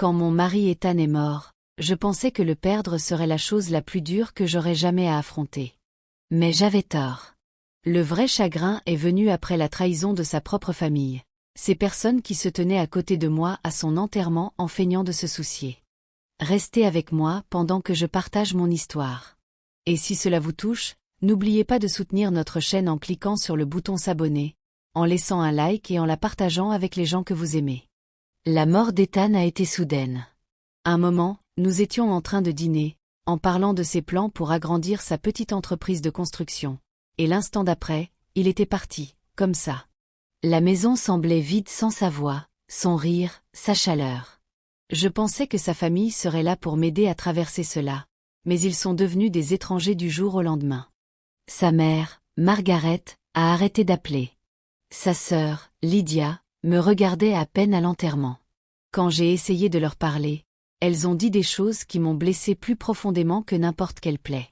Quand mon mari Ethan est mort, je pensais que le perdre serait la chose la plus dure que j'aurais jamais à affronter. Mais j'avais tort. Le vrai chagrin est venu après la trahison de sa propre famille. Ces personnes qui se tenaient à côté de moi à son enterrement en feignant de se soucier. Restez avec moi pendant que je partage mon histoire. Et si cela vous touche, n'oubliez pas de soutenir notre chaîne en cliquant sur le bouton s'abonner, en laissant un like et en la partageant avec les gens que vous aimez. La mort d'Ethan a été soudaine. Un moment, nous étions en train de dîner, en parlant de ses plans pour agrandir sa petite entreprise de construction. Et l'instant d'après, il était parti, comme ça. La maison semblait vide sans sa voix, son rire, sa chaleur. Je pensais que sa famille serait là pour m'aider à traverser cela, mais ils sont devenus des étrangers du jour au lendemain. Sa mère, Margaret, a arrêté d'appeler. Sa sœur, Lydia, me regardait à peine à l'enterrement. Quand j'ai essayé de leur parler, elles ont dit des choses qui m'ont blessé plus profondément que n'importe quelle plaie.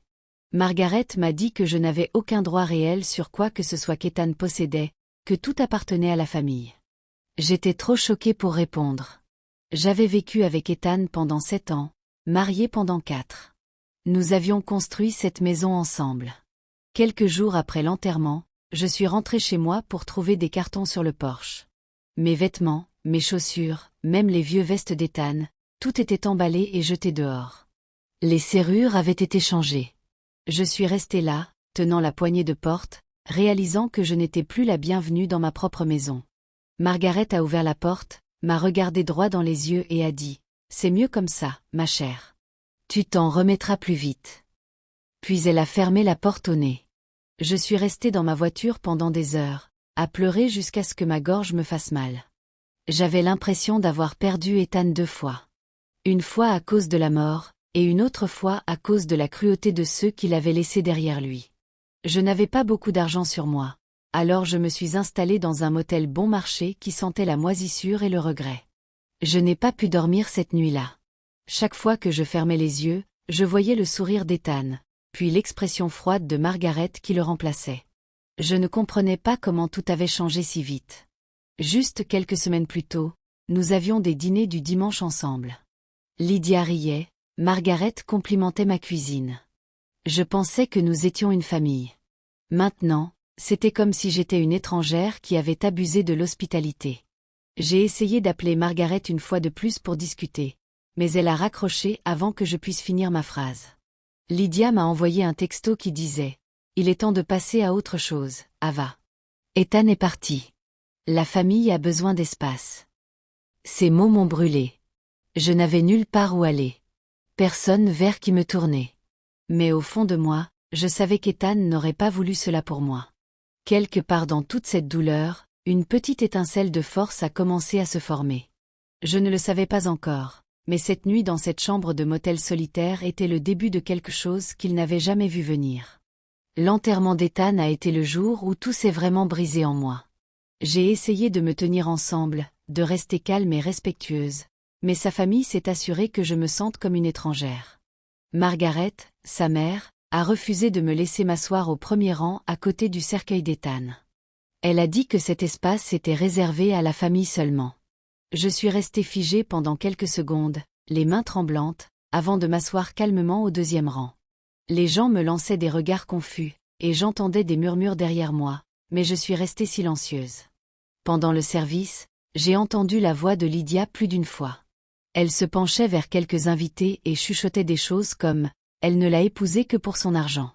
Margaret m'a dit que je n'avais aucun droit réel sur quoi que ce soit qu'Ethan possédait, que tout appartenait à la famille. J'étais trop choquée pour répondre. J'avais vécu avec Ethan pendant 7 ans, mariée pendant 4. Nous avions construit cette maison ensemble. Quelques jours après l'enterrement, je suis rentrée chez moi pour trouver des cartons sur le porche. Mes vêtements, mes chaussures, même les vieux vestes d'Ethan, tout était emballé et jeté dehors. Les serrures avaient été changées. Je suis restée là, tenant la poignée de porte, réalisant que je n'étais plus la bienvenue dans ma propre maison. Margaret a ouvert la porte, m'a regardé droit dans les yeux et a dit « C'est mieux comme ça, ma chère. Tu t'en remettras plus vite. » Puis elle a fermé la porte au nez. Je suis restée dans ma voiture pendant des heures, à pleurer jusqu'à ce que ma gorge me fasse mal. J'avais l'impression d'avoir perdu Ethan 2 fois. Une fois à cause de la mort, et une autre fois à cause de la cruauté de ceux qui l'avaient laissé derrière lui. Je n'avais pas beaucoup d'argent sur moi, alors je me suis installée dans un motel bon marché qui sentait la moisissure et le regret. Je n'ai pas pu dormir cette nuit-là. Chaque fois que je fermais les yeux, je voyais le sourire d'Ethan, puis l'expression froide de Margaret qui le remplaçait. Je ne comprenais pas comment tout avait changé si vite. Juste quelques semaines plus tôt, nous avions des dîners du dimanche ensemble. Lydia riait, Margaret complimentait ma cuisine. Je pensais que nous étions une famille. Maintenant, c'était comme si j'étais une étrangère qui avait abusé de l'hospitalité. J'ai essayé d'appeler Margaret une fois de plus pour discuter, mais elle a raccroché avant que je puisse finir ma phrase. Lydia m'a envoyé un texto qui disait « Il est temps de passer à autre chose, Ava. Ethan est parti. La famille a besoin d'espace. » Ces mots m'ont brûlé. Je n'avais nulle part où aller. Personne vers qui me tourner. Mais au fond de moi, je savais qu'Ethan n'aurait pas voulu cela pour moi. Quelque part dans toute cette douleur, une petite étincelle de force a commencé à se former. Je ne le savais pas encore, mais cette nuit dans cette chambre de motel solitaire était le début de quelque chose qu'il n'avait jamais vu venir. L'enterrement d'Ethan a été le jour où tout s'est vraiment brisé en moi. J'ai essayé de me tenir ensemble, de rester calme et respectueuse, mais sa famille s'est assurée que je me sente comme une étrangère. Margaret, sa mère, a refusé de me laisser m'asseoir au premier rang à côté du cercueil d'Ethan. Elle a dit que cet espace était réservé à la famille seulement. Je suis restée figée pendant quelques secondes, les mains tremblantes, avant de m'asseoir calmement au deuxième rang. Les gens me lançaient des regards confus, et j'entendais des murmures derrière moi, mais je suis restée silencieuse. Pendant le service, j'ai entendu la voix de Lydia plus d'une fois. Elle se penchait vers quelques invités et chuchotait des choses comme « Elle ne l'a épousé que pour son argent. »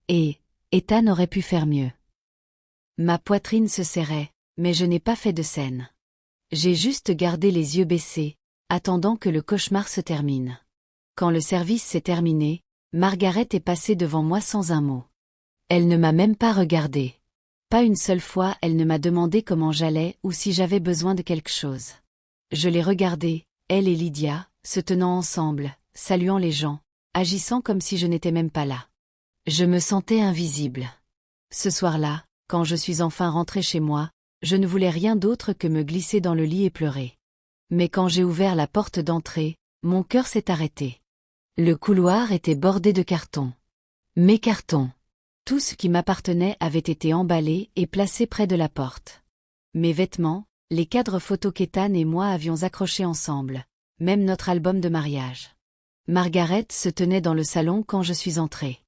Et « Ethan aurait pu faire mieux. » Ma poitrine se serrait, mais je n'ai pas fait de scène. J'ai juste gardé les yeux baissés, attendant que le cauchemar se termine. Quand le service s'est terminé, Margaret est passée devant moi sans un mot. Elle ne m'a même pas regardée. Pas une seule fois elle ne m'a demandé comment j'allais ou si j'avais besoin de quelque chose. Je l'ai regardée, elle et Lydia, se tenant ensemble, saluant les gens, agissant comme si je n'étais même pas là. Je me sentais invisible. Ce soir-là, quand je suis enfin rentrée chez moi, je ne voulais rien d'autre que me glisser dans le lit et pleurer. Mais quand j'ai ouvert la porte d'entrée, mon cœur s'est arrêté. Le couloir était bordé de cartons. Mes cartons. Tout ce qui m'appartenait avait été emballé et placé près de la porte. Mes vêtements, les cadres photos qu'Ethan et moi avions accrochés ensemble, même notre album de mariage. Margaret se tenait dans le salon quand je suis entrée.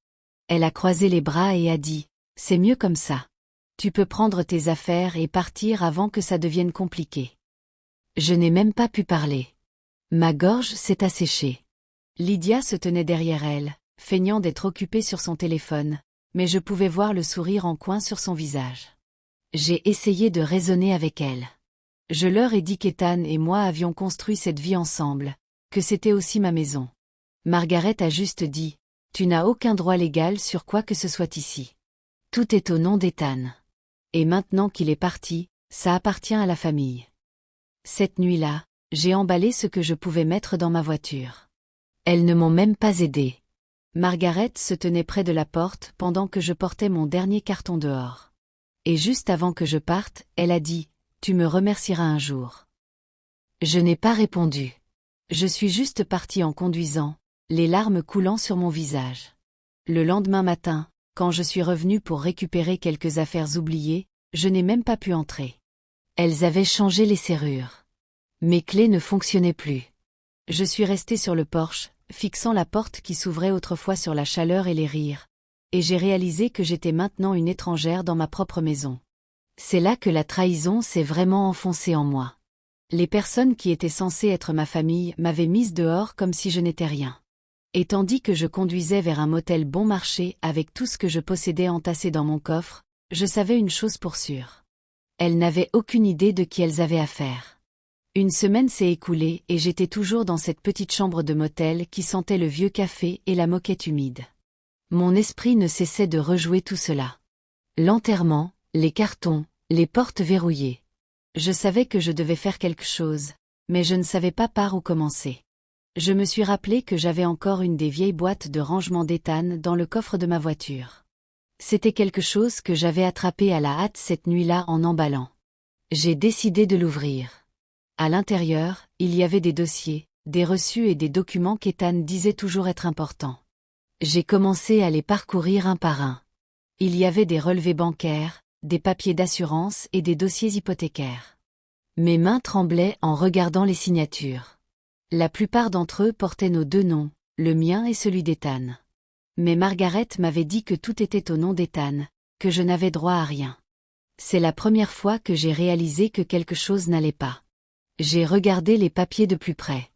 Elle a croisé les bras et a dit « C'est mieux comme ça. Tu peux prendre tes affaires et partir avant que ça devienne compliqué. » Je n'ai même pas pu parler. Ma gorge s'est asséchée. Lydia se tenait derrière elle, feignant d'être occupée sur son téléphone, mais je pouvais voir le sourire en coin sur son visage. J'ai essayé de raisonner avec elle. Je leur ai dit qu'Ethan et moi avions construit cette vie ensemble, que c'était aussi ma maison. Margaret a juste dit « Tu n'as aucun droit légal sur quoi que ce soit ici. Tout est au nom d'Ethan. Et maintenant qu'il est parti, ça appartient à la famille. » Cette nuit-là, j'ai emballé ce que je pouvais mettre dans ma voiture. Elles ne m'ont même pas aidée. Margaret se tenait près de la porte pendant que je portais mon dernier carton dehors. Et juste avant que je parte, elle a dit « Tu me remercieras un jour. » Je n'ai pas répondu. Je suis juste partie en conduisant, les larmes coulant sur mon visage. Le lendemain matin, quand je suis revenue pour récupérer quelques affaires oubliées, je n'ai même pas pu entrer. Elles avaient changé les serrures. Mes clés ne fonctionnaient plus. Je suis restée sur le porche, fixant la porte qui s'ouvrait autrefois sur la chaleur et les rires, et j'ai réalisé que j'étais maintenant une étrangère dans ma propre maison. C'est là que la trahison s'est vraiment enfoncée en moi. Les personnes qui étaient censées être ma famille m'avaient mise dehors comme si je n'étais rien. Et tandis que je conduisais vers un motel bon marché avec tout ce que je possédais entassé dans mon coffre, je savais une chose pour sûre. Elles n'avaient aucune idée de qui elles avaient affaire. Une semaine s'est écoulée et j'étais toujours dans cette petite chambre de motel qui sentait le vieux café et la moquette humide. Mon esprit ne cessait de rejouer tout cela. L'enterrement, les cartons, les portes verrouillées. Je savais que je devais faire quelque chose, mais je ne savais pas par où commencer. Je me suis rappelé que j'avais encore une des vieilles boîtes de rangement d'Ethan dans le coffre de ma voiture. C'était quelque chose que j'avais attrapé à la hâte cette nuit-là en emballant. J'ai décidé de l'ouvrir. À l'intérieur, il y avait des dossiers, des reçus et des documents qu'Ethan disait toujours être importants. J'ai commencé à les parcourir un par un. Il y avait des relevés bancaires, des papiers d'assurance et des dossiers hypothécaires. Mes mains tremblaient en regardant les signatures. La plupart d'entre eux portaient nos deux noms, le mien et celui d'Ethan. Mais Margaret m'avait dit que tout était au nom d'Ethan, que je n'avais droit à rien. C'est la première fois que j'ai réalisé que quelque chose n'allait pas. J'ai regardé les papiers de plus près.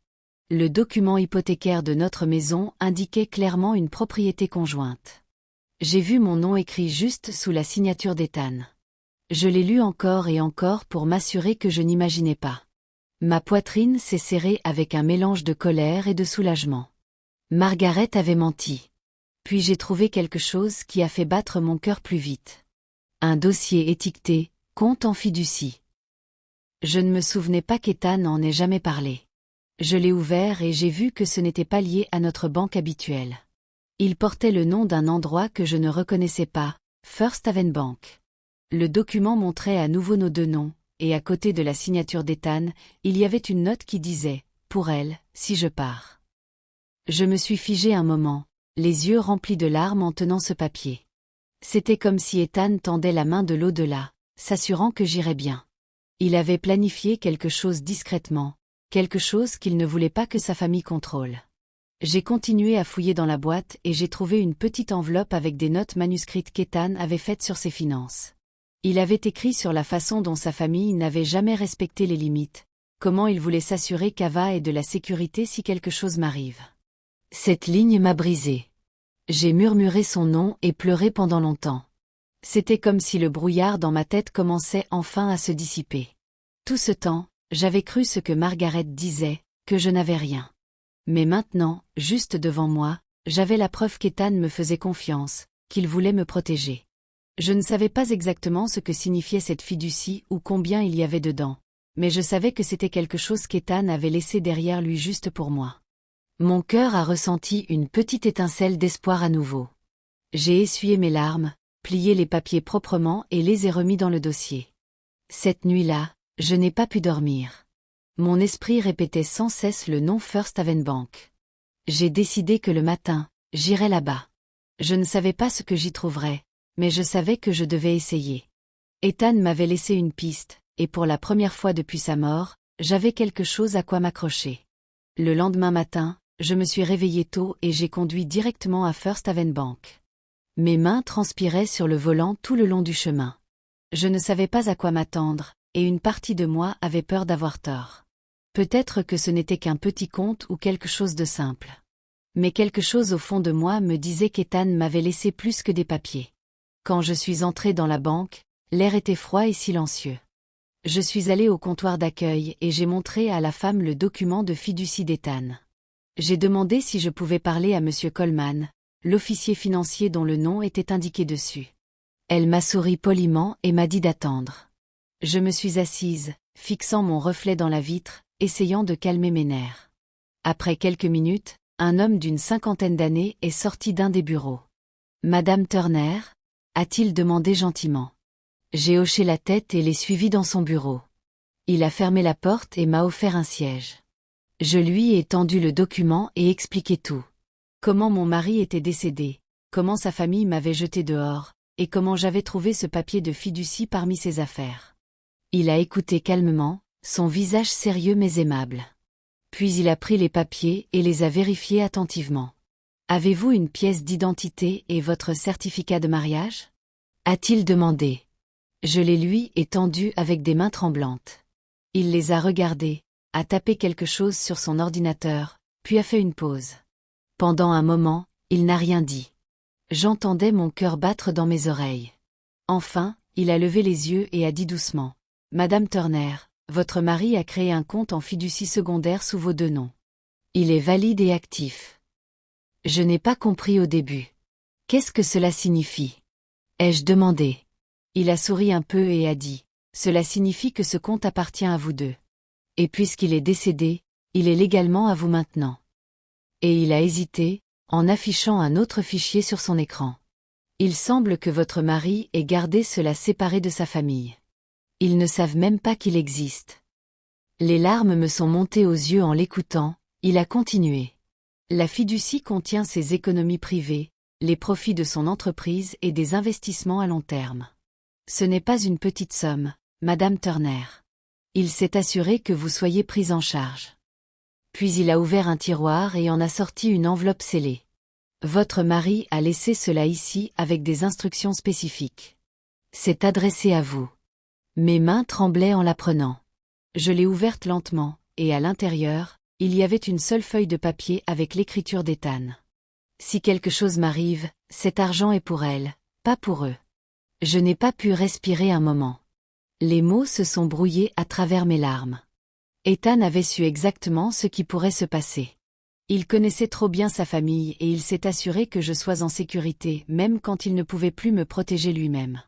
Le document hypothécaire de notre maison indiquait clairement une propriété conjointe. J'ai vu mon nom écrit juste sous la signature d'Ethan. Je l'ai lu encore et encore pour m'assurer que je n'imaginais pas. Ma poitrine s'est serrée avec un mélange de colère et de soulagement. Margaret avait menti. Puis j'ai trouvé quelque chose qui a fait battre mon cœur plus vite. Un dossier étiqueté « Compte en fiducie ». Je ne me souvenais pas qu'Ethan en ait jamais parlé. Je l'ai ouvert et j'ai vu que ce n'était pas lié à notre banque habituelle. Il portait le nom d'un endroit que je ne reconnaissais pas, First Haven Bank. Le document montrait à nouveau nos deux noms, et à côté de la signature d'Ethan, il y avait une note qui disait « Pour elle, si je pars ». Je me suis figée un moment, les yeux remplis de larmes en tenant ce papier. C'était comme si Ethan tendait la main de l'au-delà, s'assurant que j'irais bien. Il avait planifié quelque chose discrètement, quelque chose qu'il ne voulait pas que sa famille contrôle. J'ai continué à fouiller dans la boîte et j'ai trouvé une petite enveloppe avec des notes manuscrites qu'Ethan avait faites sur ses finances. Il avait écrit sur la façon dont sa famille n'avait jamais respecté les limites, comment il voulait s'assurer qu'Ava ait de la sécurité si quelque chose m'arrive. Cette ligne m'a brisée. J'ai murmuré son nom et pleuré pendant longtemps. C'était comme si le brouillard dans ma tête commençait enfin à se dissiper. Tout ce temps, j'avais cru ce que Margaret disait, que je n'avais rien. Mais maintenant, juste devant moi, j'avais la preuve qu'Ethan me faisait confiance, qu'il voulait me protéger. Je ne savais pas exactement ce que signifiait cette fiducie ou combien il y avait dedans, mais je savais que c'était quelque chose qu'Ethan avait laissé derrière lui juste pour moi. Mon cœur a ressenti une petite étincelle d'espoir à nouveau. J'ai essuyé mes larmes, plié les papiers proprement et les ai remis dans le dossier. Cette nuit-là, je n'ai pas pu dormir. Mon esprit répétait sans cesse le nom First Haven Bank. J'ai décidé que le matin, j'irais là-bas. Je ne savais pas ce que j'y trouverais, mais je savais que je devais essayer. Ethan m'avait laissé une piste, et pour la première fois depuis sa mort, j'avais quelque chose à quoi m'accrocher. Le lendemain matin, je me suis réveillée tôt et j'ai conduit directement à First Haven Bank. Mes mains transpiraient sur le volant tout le long du chemin. Je ne savais pas à quoi m'attendre, et une partie de moi avait peur d'avoir tort. Peut-être que ce n'était qu'un petit conte ou quelque chose de simple. Mais quelque chose au fond de moi me disait qu'Ethan m'avait laissé plus que des papiers. Quand je suis entrée dans la banque, l'air était froid et silencieux. Je suis allée au comptoir d'accueil et j'ai montré à la femme le document de fiducie d'Ethan. J'ai demandé si je pouvais parler à Monsieur Coleman, l'officier financier dont le nom était indiqué dessus. Elle m'a souri poliment et m'a dit d'attendre. Je me suis assise, fixant mon reflet dans la vitre, essayant de calmer mes nerfs. Après quelques minutes, un homme d'une 50aine d'années est sorti d'un des bureaux. « Madame Turner ?» a-t-il demandé gentiment. J'ai hoché la tête et l'ai suivi dans son bureau. Il a fermé la porte et m'a offert un siège. Je lui ai tendu le document et expliqué tout. Comment mon mari était décédé, comment sa famille m'avait jeté dehors, et comment j'avais trouvé ce papier de fiducie parmi ses affaires. Il a écouté calmement, son visage sérieux mais aimable. Puis il a pris les papiers et les a vérifiés attentivement. « Avez-vous une pièce d'identité et votre certificat de mariage ?» a-t-il demandé. Je les lui ai tendus avec des mains tremblantes. Il les a regardés, a tapé quelque chose sur son ordinateur, puis a fait une pause. Pendant un moment, il n'a rien dit. J'entendais mon cœur battre dans mes oreilles. Enfin, il a levé les yeux et a dit doucement. « Madame Turner, votre mari a créé un compte en fiducie secondaire sous vos deux noms. Il est valide et actif. » Je n'ai pas compris au début. « Qu'est-ce que cela signifie ?» ai-je demandé. Il a souri un peu et a dit. « Cela signifie que ce compte appartient à vous deux. Et puisqu'il est décédé, il est légalement à vous maintenant. » Et il a hésité, en affichant un autre fichier sur son écran. « Il semble que votre mari ait gardé cela séparé de sa famille. Ils ne savent même pas qu'il existe. » Les larmes me sont montées aux yeux en l'écoutant, il a continué. « La fiducie contient ses économies privées, les profits de son entreprise et des investissements à long terme. Ce n'est pas une petite somme, Madame Turner. Il s'est assuré que vous soyez prise en charge. » Puis il a ouvert un tiroir et en a sorti une enveloppe scellée. « Votre mari a laissé cela ici avec des instructions spécifiques. C'est adressé à vous. » Mes mains tremblaient en la prenant. Je l'ai ouverte lentement, et à l'intérieur, il y avait une seule feuille de papier avec l'écriture d'Ethan. « Si quelque chose m'arrive, cet argent est pour elle, pas pour eux. » Je n'ai pas pu respirer un moment. Les mots se sont brouillés à travers mes larmes. Ethan avait su exactement ce qui pourrait se passer. Il connaissait trop bien sa famille et il s'est assuré que je sois en sécurité même quand il ne pouvait plus me protéger lui-même.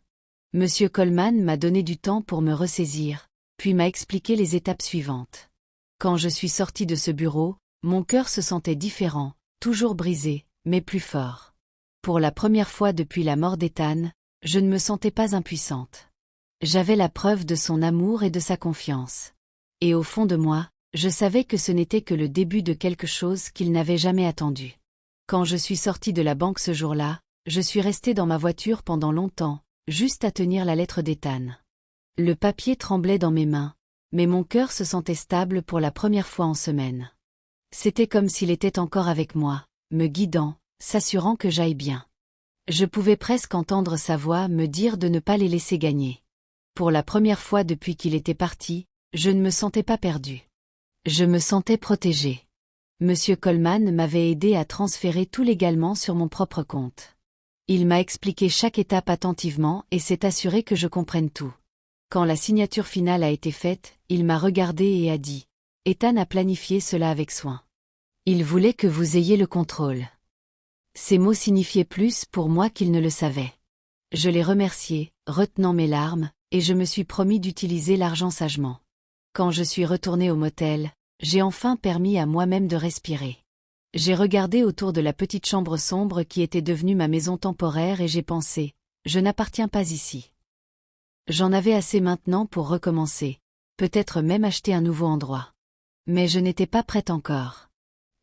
Monsieur Coleman m'a donné du temps pour me ressaisir, puis m'a expliqué les étapes suivantes. Quand je suis sortie de ce bureau, mon cœur se sentait différent, toujours brisé, mais plus fort. Pour la première fois depuis la mort d'Ethan, je ne me sentais pas impuissante. J'avais la preuve de son amour et de sa confiance. Et au fond de moi, je savais que ce n'était que le début de quelque chose qu'il n'avait jamais attendu. Quand je suis sortie de la banque ce jour-là, je suis restée dans ma voiture pendant longtemps, juste à tenir la lettre d'Ethan. Le papier tremblait dans mes mains, mais mon cœur se sentait stable pour la première fois en semaine. C'était comme s'il était encore avec moi, me guidant, s'assurant que j'aille bien. Je pouvais presque entendre sa voix me dire de ne pas les laisser gagner. Pour la première fois depuis qu'il était parti, je ne me sentais pas perdue. Je me sentais protégée. Monsieur Coleman m'avait aidé à transférer tout légalement sur mon propre compte. Il m'a expliqué chaque étape attentivement et s'est assuré que je comprenne tout. Quand la signature finale a été faite, il m'a regardé et a dit « Ethan a planifié cela avec soin. Il voulait que vous ayez le contrôle. » Ces mots signifiaient plus pour moi qu'il ne le savait. Je l'ai remercié, retenant mes larmes, et je me suis promis d'utiliser l'argent sagement. Quand je suis retournée au motel, j'ai enfin permis à moi-même de respirer. J'ai regardé autour de la petite chambre sombre qui était devenue ma maison temporaire et j'ai pensé « Je n'appartiens pas ici. » J'en avais assez maintenant pour recommencer, peut-être même acheter un nouveau endroit. Mais je n'étais pas prête encore.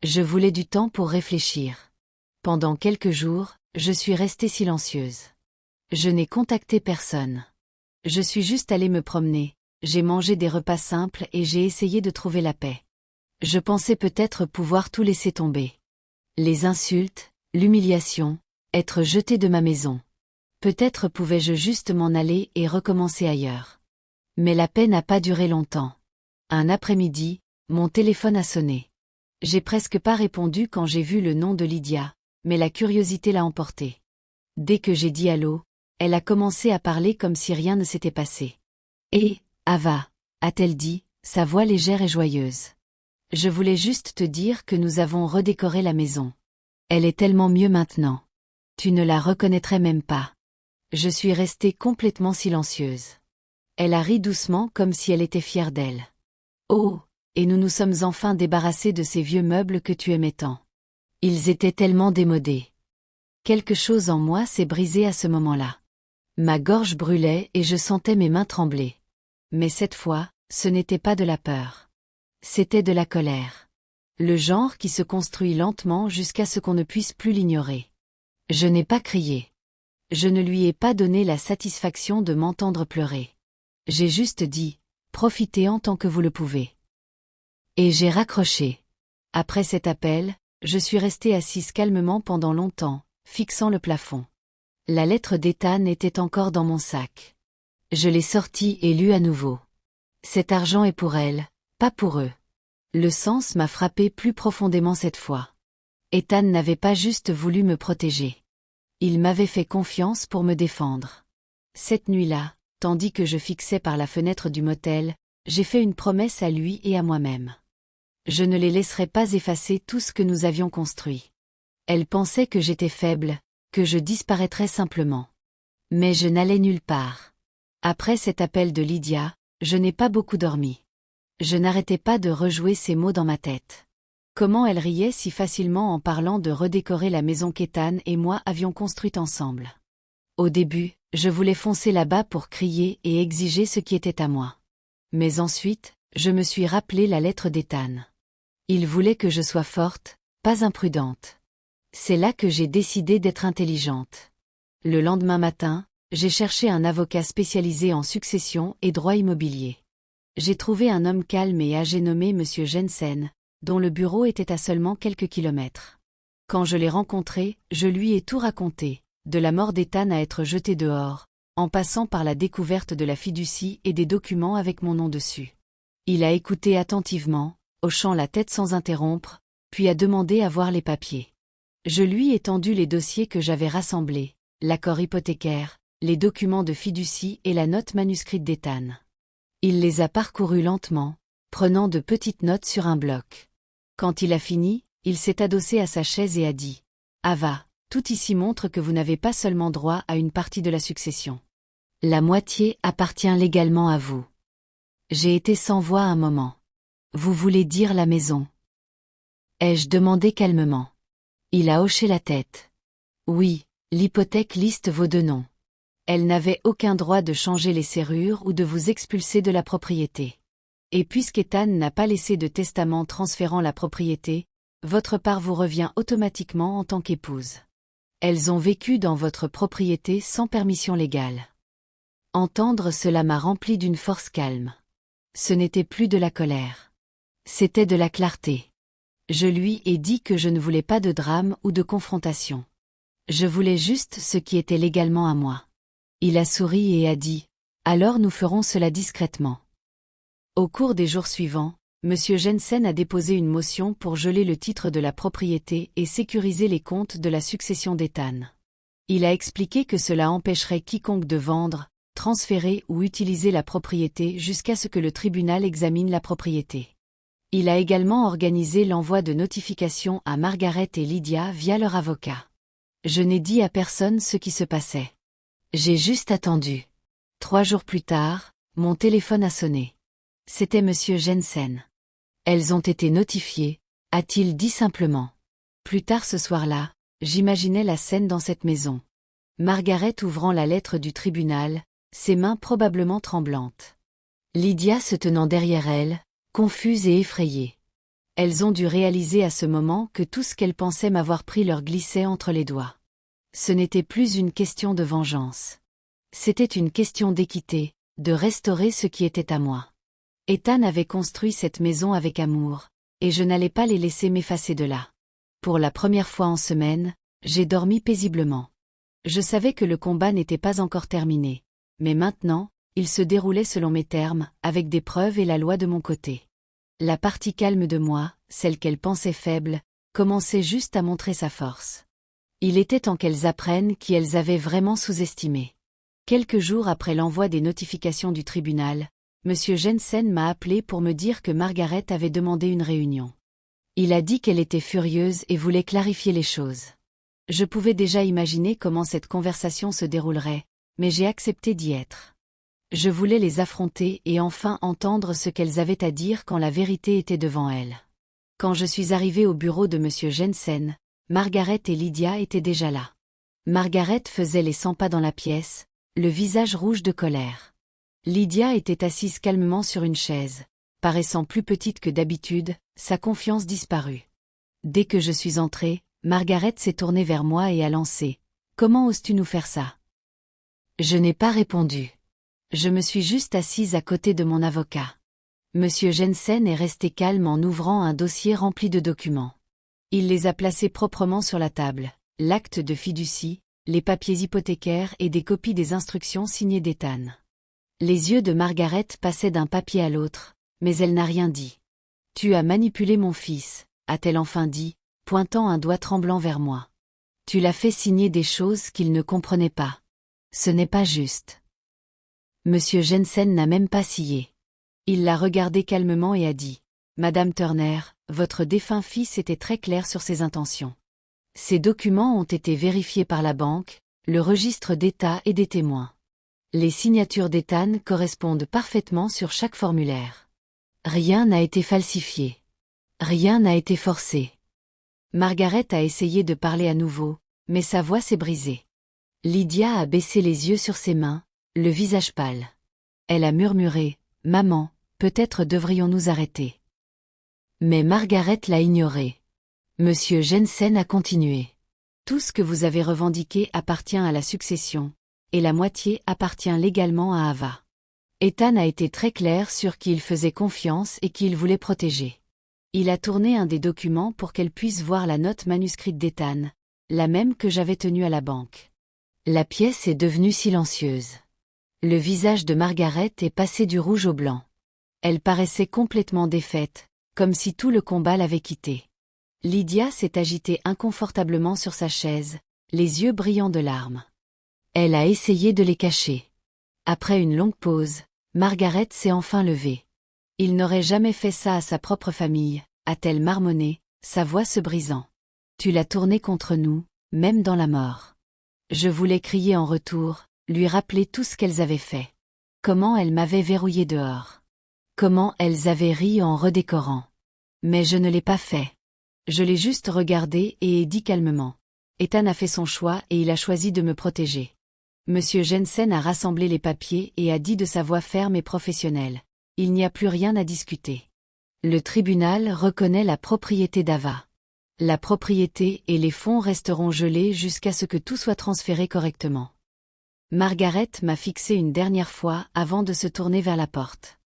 Je voulais du temps pour réfléchir. Pendant quelques jours, je suis restée silencieuse. Je n'ai contacté personne. Je suis juste allée me promener, j'ai mangé des repas simples et j'ai essayé de trouver la paix. Je pensais peut-être pouvoir tout laisser tomber. Les insultes, l'humiliation, être jeté de ma maison. Peut-être pouvais-je juste m'en aller et recommencer ailleurs. Mais la paix n'a pas duré longtemps. Un après-midi, mon téléphone a sonné. J'ai presque pas répondu quand j'ai vu le nom de Lydia, mais la curiosité l'a emporté. Dès que j'ai dit allô, elle a commencé à parler comme si rien ne s'était passé. « Et, Ava » a-t-elle dit, sa voix légère et joyeuse. « Je voulais juste te dire que nous avons redécoré la maison. Elle est tellement mieux maintenant. Tu ne la reconnaîtrais même pas. » Je suis restée complètement silencieuse. Elle a ri doucement comme si elle était fière d'elle. « Oh, et nous nous sommes enfin débarrassés de ces vieux meubles que tu aimais tant. Ils étaient tellement démodés. » Quelque chose en moi s'est brisé à ce moment-là. Ma gorge brûlait et je sentais mes mains trembler. Mais cette fois, ce n'était pas de la peur. C'était de la colère. Le genre qui se construit lentement jusqu'à ce qu'on ne puisse plus l'ignorer. Je n'ai pas crié. Je ne lui ai pas donné la satisfaction de m'entendre pleurer. J'ai juste dit, profitez en tant que vous le pouvez. Et j'ai raccroché. Après cet appel, je suis restée assise calmement pendant longtemps, fixant le plafond. La lettre d'Ethan était encore dans mon sac. Je l'ai sortie et lue à nouveau. Cet argent est pour elle, pas pour eux. Le sens m'a frappé plus profondément cette fois. Ethan n'avait pas juste voulu me protéger. Il m'avait fait confiance pour me défendre. Cette nuit-là, tandis que je fixais par la fenêtre du motel, j'ai fait une promesse à lui et à moi-même. Je ne les laisserai pas effacer tout ce que nous avions construit. Elle pensait que j'étais faible, que je disparaîtrais simplement. Mais je n'allais nulle part. Après cet appel de Lydia, je n'ai pas beaucoup dormi. Je n'arrêtais pas de rejouer ces mots dans ma tête. Comment elle riait si facilement en parlant de redécorer la maison qu'Ethan et moi avions construite ensemble. Au début, je voulais foncer là-bas pour crier et exiger ce qui était à moi. Mais ensuite, je me suis rappelé la lettre d'Ethan. Il voulait que je sois forte, pas imprudente. C'est là que j'ai décidé d'être intelligente. Le lendemain matin, j'ai cherché un avocat spécialisé en succession et droit immobilier. J'ai trouvé un homme calme et âgé nommé Monsieur Jensen, dont le bureau était à seulement quelques kilomètres. Quand je l'ai rencontré, je lui ai tout raconté, de la mort d'Ethan à être jeté dehors, en passant par la découverte de la fiducie et des documents avec mon nom dessus. Il a écouté attentivement, hochant la tête sans interrompre, puis a demandé à voir les papiers. Je lui ai tendu les dossiers que j'avais rassemblés, l'accord hypothécaire, les documents de fiducie et la note manuscrite d'Ethan. Il les a parcourus lentement, prenant de petites notes sur un bloc. Quand il a fini, il s'est adossé à sa chaise et a dit « Ava, tout ici montre que vous n'avez pas seulement droit à une partie de la succession. La moitié appartient légalement à vous. » J'ai été sans voix un moment. « Vous voulez dire la maison ?» ai-je demandé calmement. Il a hoché la tête. « Oui, l'hypothèque liste vos deux noms. Elle n'avait aucun droit de changer les serrures ou de vous expulser de la propriété. Et puisqu'Ethan n'a pas laissé de testament transférant la propriété, votre part vous revient automatiquement en tant qu'épouse. Elles ont vécu dans votre propriété sans permission légale. » Entendre cela m'a rempli d'une force calme. Ce n'était plus de la colère. C'était de la clarté. Je lui ai dit que je ne voulais pas de drame ou de confrontation. Je voulais juste ce qui était légalement à moi. Il a souri et a dit « Alors nous ferons cela discrètement. » Au cours des jours suivants, M. Jensen a déposé une motion pour geler le titre de la propriété et sécuriser les comptes de la succession d'Ethan. Il a expliqué que cela empêcherait quiconque de vendre, transférer ou utiliser la propriété jusqu'à ce que le tribunal examine la propriété. Il a également organisé l'envoi de notifications à Margaret et Lydia via leur avocat. Je n'ai dit à personne ce qui se passait. J'ai juste attendu. 3 jours plus tard, mon téléphone a sonné. C'était Monsieur Jensen. Elles ont été notifiées, a-t-il dit simplement. Plus tard ce soir-là, j'imaginais la scène dans cette maison. Margaret ouvrant la lettre du tribunal, ses mains probablement tremblantes. Lydia se tenant derrière elle, confuse et effrayée. Elles ont dû réaliser à ce moment que tout ce qu'elles pensaient m'avoir pris leur glissait entre les doigts. Ce n'était plus une question de vengeance. C'était une question d'équité, de restaurer ce qui était à moi. Ethan avait construit cette maison avec amour, et je n'allais pas les laisser m'effacer de là. Pour la première fois en semaine, j'ai dormi paisiblement. Je savais que le combat n'était pas encore terminé, mais maintenant, il se déroulait selon mes termes, avec des preuves et la loi de mon côté. La partie calme de moi, celle qu'elles pensaient faible, commençait juste à montrer sa force. Il était temps qu'elles apprennent qui elles avaient vraiment sous-estimé. Quelques jours après l'envoi des notifications du tribunal, M. Jensen m'a appelé pour me dire que Margaret avait demandé une réunion. Il a dit qu'elle était furieuse et voulait clarifier les choses. Je pouvais déjà imaginer comment cette conversation se déroulerait, mais j'ai accepté d'y être. Je voulais les affronter et enfin entendre ce qu'elles avaient à dire quand la vérité était devant elles. Quand je suis arrivée au bureau de M. Jensen, Margaret et Lydia étaient déjà là. Margaret faisait les 100 pas dans la pièce, le visage rouge de colère. Lydia était assise calmement sur une chaise. Paraissant plus petite que d'habitude, sa confiance disparut. Dès que je suis entrée, Margaret s'est tournée vers moi et a lancé « Comment oses-tu nous faire ça ?» Je n'ai pas répondu. Je me suis juste assise à côté de mon avocat. Monsieur Jensen est resté calme en ouvrant un dossier rempli de documents. Il les a placés proprement sur la table, l'acte de fiducie, les papiers hypothécaires et des copies des instructions signées d'Ethan. Les yeux de Margaret passaient d'un papier à l'autre, mais elle n'a rien dit. « Tu as manipulé mon fils », a-t-elle enfin dit, pointant un doigt tremblant vers moi. « Tu l'as fait signer des choses qu'il ne comprenait pas. Ce n'est pas juste. » Monsieur Jensen n'a même pas scié. Il l'a regardé calmement et a dit « Madame Turner, votre défunt fils était très clair sur ses intentions. Ces documents ont été vérifiés par la banque, le registre d'État et des témoins. Les signatures d'Ethan correspondent parfaitement sur chaque formulaire. Rien n'a été falsifié. Rien n'a été forcé. » Margaret a essayé de parler à nouveau, mais sa voix s'est brisée. Lydia a baissé les yeux sur ses mains, le visage pâle. Elle a murmuré « Maman, peut-être devrions-nous arrêter. » Mais Margaret l'a ignoré. Monsieur Jensen a continué. « Tout ce que vous avez revendiqué appartient à la succession, et la moitié appartient légalement à Ava. Ethan a été très clair sur qui il faisait confiance et qui il voulait protéger. Il a tourné un des documents pour qu'elle puisse voir la note manuscrite d'Ethan, la même que j'avais tenue à la banque. » La pièce est devenue silencieuse. Le visage de Margaret est passé du rouge au blanc. Elle paraissait complètement défaite, comme si tout le combat l'avait quittée. Lydia s'est agitée inconfortablement sur sa chaise, les yeux brillants de larmes. Elle a essayé de les cacher. Après une longue pause, Margaret s'est enfin levée. « Il n'aurait jamais fait ça à sa propre famille », a-t-elle marmonné, sa voix se brisant. « Tu l'as tourné contre nous, même dans la mort. » Je voulais crier en retour, lui rappeler tout ce qu'elles avaient fait. Comment elles m'avaient verrouillé dehors. Comment elles avaient ri en redécorant. Mais je ne l'ai pas fait. Je l'ai juste regardé et ai dit calmement. Ethan a fait son choix et il a choisi de me protéger. Monsieur Jensen a rassemblé les papiers et a dit de sa voix ferme et professionnelle. Il n'y a plus rien à discuter. Le tribunal reconnaît la propriété d'Ava. La propriété et les fonds resteront gelés jusqu'à ce que tout soit transféré correctement. Margaret m'a fixé une dernière fois avant de se tourner vers la porte.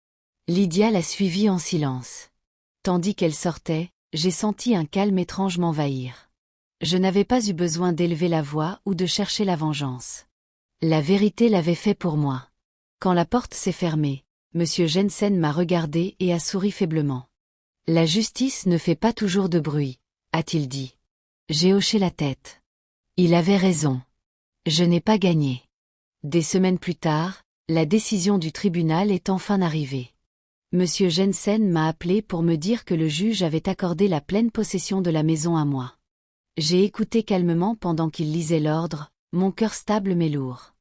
Lydia l'a suivie en silence. Tandis qu'elle sortait, j'ai senti un calme étrange m'envahir. Je n'avais pas eu besoin d'élever la voix ou de chercher la vengeance. La vérité l'avait fait pour moi. Quand la porte s'est fermée, Monsieur Jensen m'a regardé et a souri faiblement. « La justice ne fait pas toujours de bruit », a-t-il dit. J'ai hoché la tête. Il avait raison. Je n'ai pas gagné. Des semaines plus tard, la décision du tribunal est enfin arrivée. Monsieur Jensen m'a appelé pour me dire que le juge avait accordé la pleine possession de la maison à moi. J'ai écouté calmement pendant qu'il lisait l'ordre, mon cœur stable mais lourd.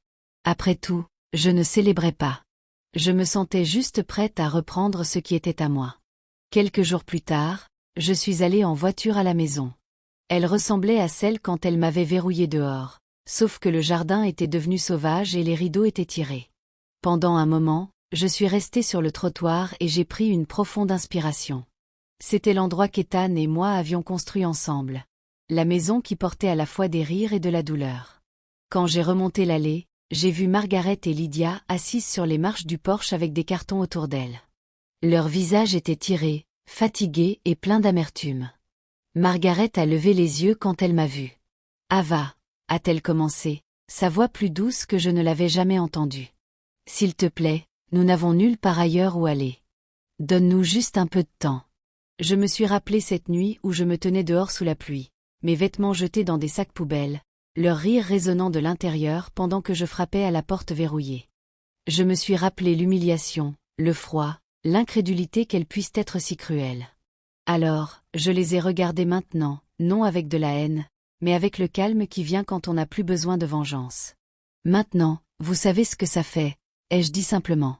Après tout, je ne célébrais pas. Je me sentais juste prête à reprendre ce qui était à moi. Quelques jours plus tard, je suis allée en voiture à la maison. Elle ressemblait à celle quand elle m'avait verrouillée dehors, sauf que le jardin était devenu sauvage et les rideaux étaient tirés. Pendant un moment, je suis restée sur le trottoir et j'ai pris une profonde inspiration. C'était l'endroit qu'Ethan et moi avions construit ensemble. La maison qui portait à la fois des rires et de la douleur. Quand j'ai remonté l'allée, j'ai vu Margaret et Lydia assises sur les marches du porche avec des cartons autour d'elles. Leurs visages étaient tirés, fatigué et plein d'amertume. Margaret a levé les yeux quand elle m'a vu. « Ava » a-t-elle commencé, sa voix plus douce que je ne l'avais jamais entendue. « S'il te plaît, nous n'avons nulle part ailleurs où aller. Donne-nous juste un peu de temps. » Je me suis rappelé cette nuit où je me tenais dehors sous la pluie, mes vêtements jetés dans des sacs poubelles, leur rire résonnant de l'intérieur pendant que je frappais à la porte verrouillée. Je me suis rappelé l'humiliation, le froid, l'incrédulité qu'elle puisse être si cruelle. Alors, je les ai regardés maintenant, non avec de la haine, mais avec le calme qui vient quand on n'a plus besoin de vengeance. « Maintenant, vous savez ce que ça fait » ai-je dit simplement.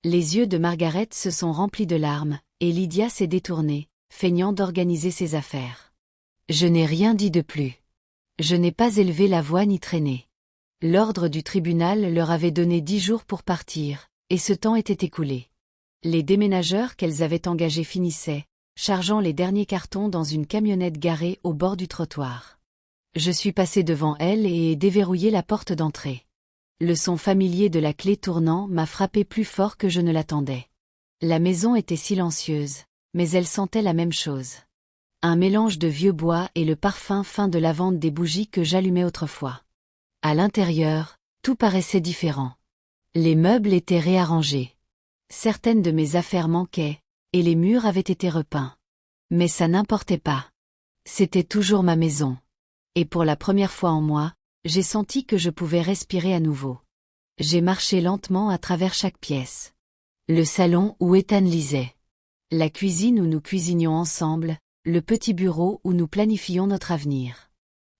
Les yeux de Margaret se sont remplis de larmes, et Lydia s'est détournée, feignant d'organiser ses affaires. Je n'ai rien dit de plus. Je n'ai pas élevé la voix ni traîné. L'ordre du tribunal leur avait donné 10 jours pour partir, et ce temps était écoulé. Les déménageurs qu'elles avaient engagés finissaient, chargeant les derniers cartons dans une camionnette garée au bord du trottoir. Je suis passé devant elles et ai déverrouillé la porte d'entrée. Le son familier de la clé tournant m'a frappé plus fort que je ne l'attendais. La maison était silencieuse, mais elle sentait la même chose. Un mélange de vieux bois et le parfum fin de lavande des bougies que j'allumais autrefois. À l'intérieur, tout paraissait différent. Les meubles étaient réarrangés. Certaines de mes affaires manquaient, et les murs avaient été repeints. Mais ça n'importait pas. C'était toujours ma maison. Et pour la première fois en moi, j'ai senti que je pouvais respirer à nouveau. J'ai marché lentement à travers chaque pièce. Le salon où Ethan lisait. La cuisine où nous cuisinions ensemble, le petit bureau où nous planifions notre avenir.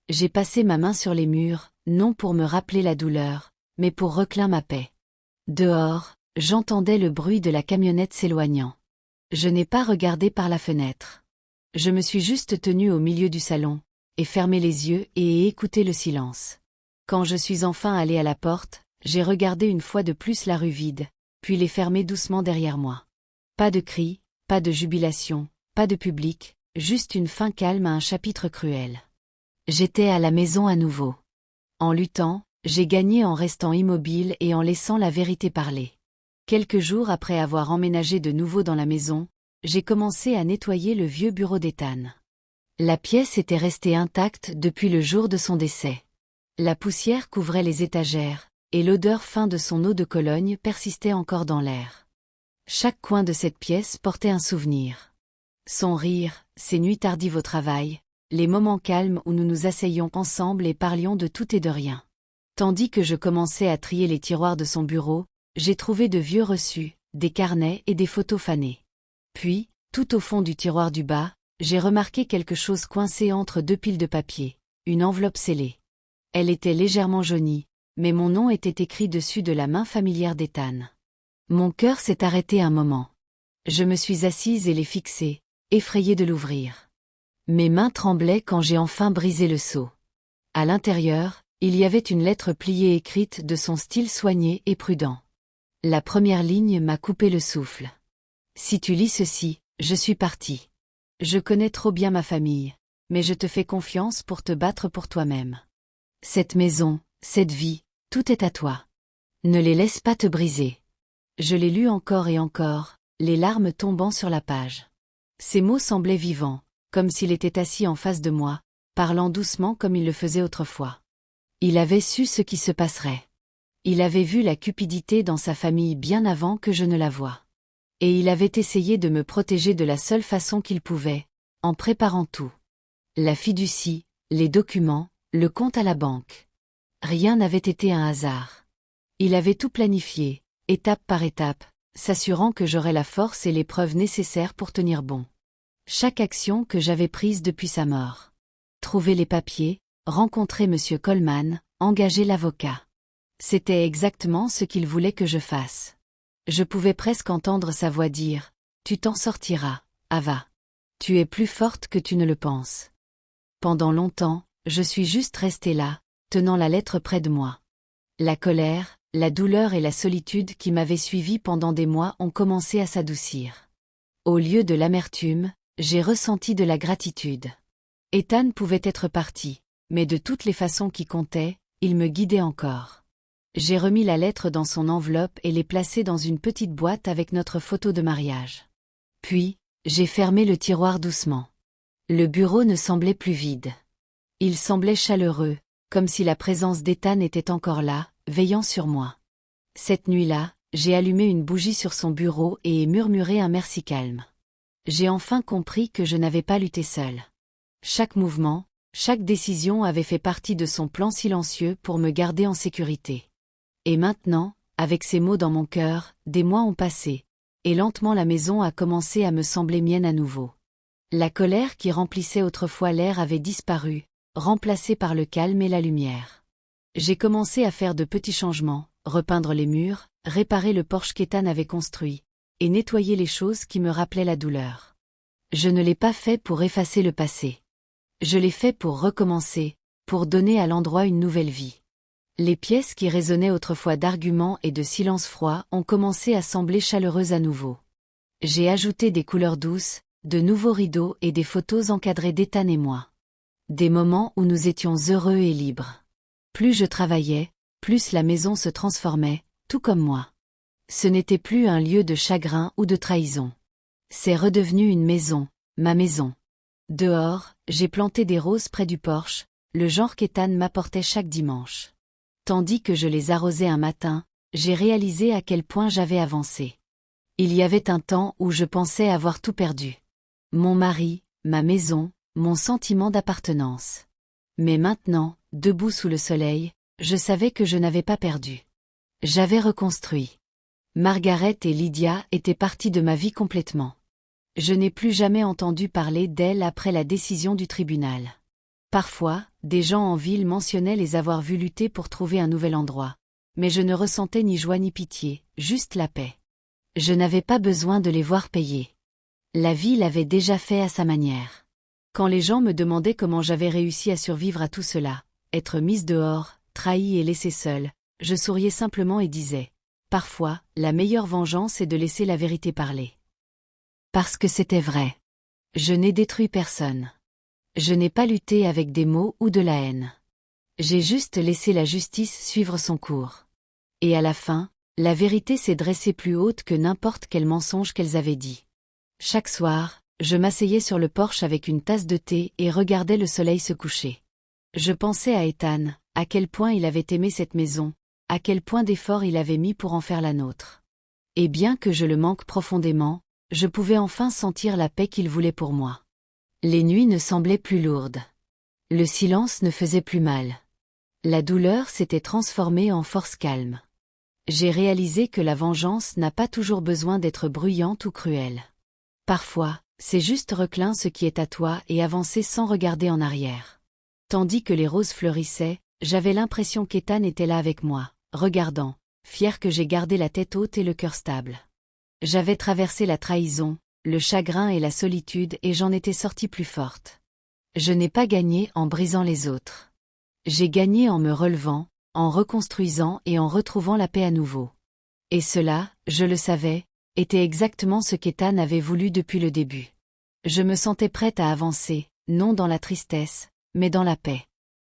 J'ai passé ma main sur les murs, non pour me rappeler la douleur, mais pour reclin ma paix. Dehors, j'entendais le bruit de la camionnette s'éloignant. Je n'ai pas regardé par la fenêtre. Je me suis juste tenue au milieu du salon, et fermé les yeux et ai écouté le silence. Quand je suis enfin allée à la porte, j'ai regardé une fois de plus la rue vide, puis les fermer doucement derrière moi. Pas de cris, pas de jubilation, pas de public, juste une fin calme à un chapitre cruel. J'étais à la maison à nouveau. En luttant, j'ai gagné en restant immobile et en laissant la vérité parler. Quelques jours après avoir emménagé de nouveau dans la maison, j'ai commencé à nettoyer le vieux bureau d'Ethan. La pièce était restée intacte depuis le jour de son décès. La poussière couvrait les étagères, et l'odeur fin de son eau de Cologne persistait encore dans l'air. Chaque coin de cette pièce portait un souvenir. Son rire, ses nuits tardives au travail, les moments calmes où nous nous asseyions ensemble et parlions de tout et de rien. Tandis que je commençais à trier les tiroirs de son bureau, j'ai trouvé de vieux reçus, des carnets et des photos fanées. Puis, tout au fond du tiroir du bas, j'ai remarqué quelque chose coincé entre 2 piles de papier, une enveloppe scellée. Elle était légèrement jaunie, mais mon nom était écrit dessus de la main familière d'Ethan. Mon cœur s'est arrêté un moment. Je me suis assise et l'ai fixé, effrayée de l'ouvrir. Mes mains tremblaient quand j'ai enfin brisé le sceau. À l'intérieur, il y avait une lettre pliée écrite de son style soigné et prudent. La première ligne m'a coupé le souffle. Si tu lis ceci, je suis partie. Je connais trop bien ma famille, mais je te fais confiance pour te battre pour toi-même. Cette maison, cette vie, tout est à toi. Ne les laisse pas te briser. Je l'ai lu encore et encore, les larmes tombant sur la page. Ces mots semblaient vivants, comme s'il était assis en face de moi, parlant doucement comme il le faisait autrefois. Il avait su ce qui se passerait. Il avait vu la cupidité dans sa famille bien avant que je ne la voie. Et il avait essayé de me protéger de la seule façon qu'il pouvait, en préparant tout. La fiducie, les documents, le compte à la banque. Rien n'avait été un hasard. Il avait tout planifié, étape par étape, s'assurant que j'aurais la force et les preuves nécessaires pour tenir bon. Chaque action que j'avais prise depuis sa mort. Trouver les papiers, rencontrer M. Coleman, engager l'avocat. C'était exactement ce qu'il voulait que je fasse. Je pouvais presque entendre sa voix dire « Tu t'en sortiras, Ava. Tu es plus forte que tu ne le penses. » Pendant longtemps, je suis juste restée là, tenant la lettre près de moi. La colère, la douleur et la solitude qui m'avaient suivi pendant des mois ont commencé à s'adoucir. Au lieu de l'amertume, j'ai ressenti de la gratitude. Ethan pouvait être parti, mais de toutes les façons qui comptaient, il me guidait encore. J'ai remis la lettre dans son enveloppe et l'ai placée dans une petite boîte avec notre photo de mariage. Puis, J'ai fermé le tiroir doucement. Le bureau ne semblait plus vide. Il semblait chaleureux, comme si la présence d'Ethan était encore là, veillant sur moi. Cette nuit-là, j'ai allumé une bougie sur son bureau et murmuré un merci calme. J'ai enfin compris que je n'avais pas lutté seul. Chaque mouvement, chaque décision avait fait partie de son plan silencieux pour me garder en sécurité. Et maintenant, avec ces mots dans mon cœur, des mois ont passé, et lentement la maison a commencé à me sembler mienne à nouveau. La colère qui remplissait autrefois l'air avait disparu, remplacée par le calme et la lumière. J'ai commencé à faire de petits changements, repeindre les murs, réparer le porche qu'Ethan avait construit, et nettoyer les choses qui me rappelaient la douleur. Je ne l'ai pas fait pour effacer le passé. Je l'ai fait pour recommencer, pour donner à l'endroit une nouvelle vie. Les pièces qui résonnaient autrefois d'arguments et de silence froid ont commencé à sembler chaleureuses à nouveau. J'ai ajouté des couleurs douces, de nouveaux rideaux et des photos encadrées d'Ethan et moi. Des moments où nous étions heureux et libres. Plus je travaillais, plus la maison se transformait, tout comme moi. Ce n'était plus un lieu de chagrin ou de trahison. C'est redevenu une maison, ma maison. Dehors, j'ai planté des roses près du porche, le genre qu'Ethan m'apportait chaque dimanche. Tandis que je les arrosais un matin, j'ai réalisé à quel point j'avais avancé. Il y avait un temps où je pensais avoir tout perdu. Mon mari, ma maison, mon sentiment d'appartenance. Mais maintenant, debout sous le soleil, je savais que je n'avais pas perdu. J'avais reconstruit. Margaret et Lydia étaient parties de ma vie complètement. Je n'ai plus jamais entendu parler d'elles après la décision du tribunal. Parfois, des gens en ville mentionnaient les avoir vues lutter pour trouver un nouvel endroit. Mais je ne ressentais ni joie ni pitié, juste la paix. Je n'avais pas besoin de les voir payer. La vie l'avait déjà fait à sa manière. Quand les gens me demandaient comment j'avais réussi à survivre à tout cela, être mise dehors, trahie et laissée seule, je souriais simplement et disais, parfois, la meilleure vengeance est de laisser la vérité parler. Parce que c'était vrai. Je n'ai détruit personne. Je n'ai pas lutté avec des mots ou de la haine. J'ai juste laissé la justice suivre son cours. Et à la fin, la vérité s'est dressée plus haute que n'importe quel mensonge qu'elles avaient dit. Chaque soir, je m'asseyais sur le porche avec une tasse de thé et regardais le soleil se coucher. Je pensais à Ethan, à quel point il avait aimé cette maison, à quel point d'efforts il avait mis pour en faire la nôtre. Et bien que je le manque profondément, je pouvais enfin sentir la paix qu'il voulait pour moi. Les nuits ne semblaient plus lourdes. Le silence ne faisait plus mal. La douleur s'était transformée en force calme. J'ai réalisé que la vengeance n'a pas toujours besoin d'être bruyante ou cruelle. Parfois, c'est juste reclin ce qui est à toi et avancer sans regarder en arrière. Tandis que les roses fleurissaient, j'avais l'impression qu'Ethan était là avec moi, regardant, fier que j'ai gardé la tête haute et le cœur stable. J'avais traversé la trahison, le chagrin et la solitude et j'en étais sortie plus forte. Je n'ai pas gagné en brisant les autres. J'ai gagné en me relevant, en reconstruisant et en retrouvant la paix à nouveau. Et cela, je le savais, était exactement ce qu'Ethan avait voulu depuis le début. Je me sentais prête à avancer, non dans la tristesse, mais dans la paix.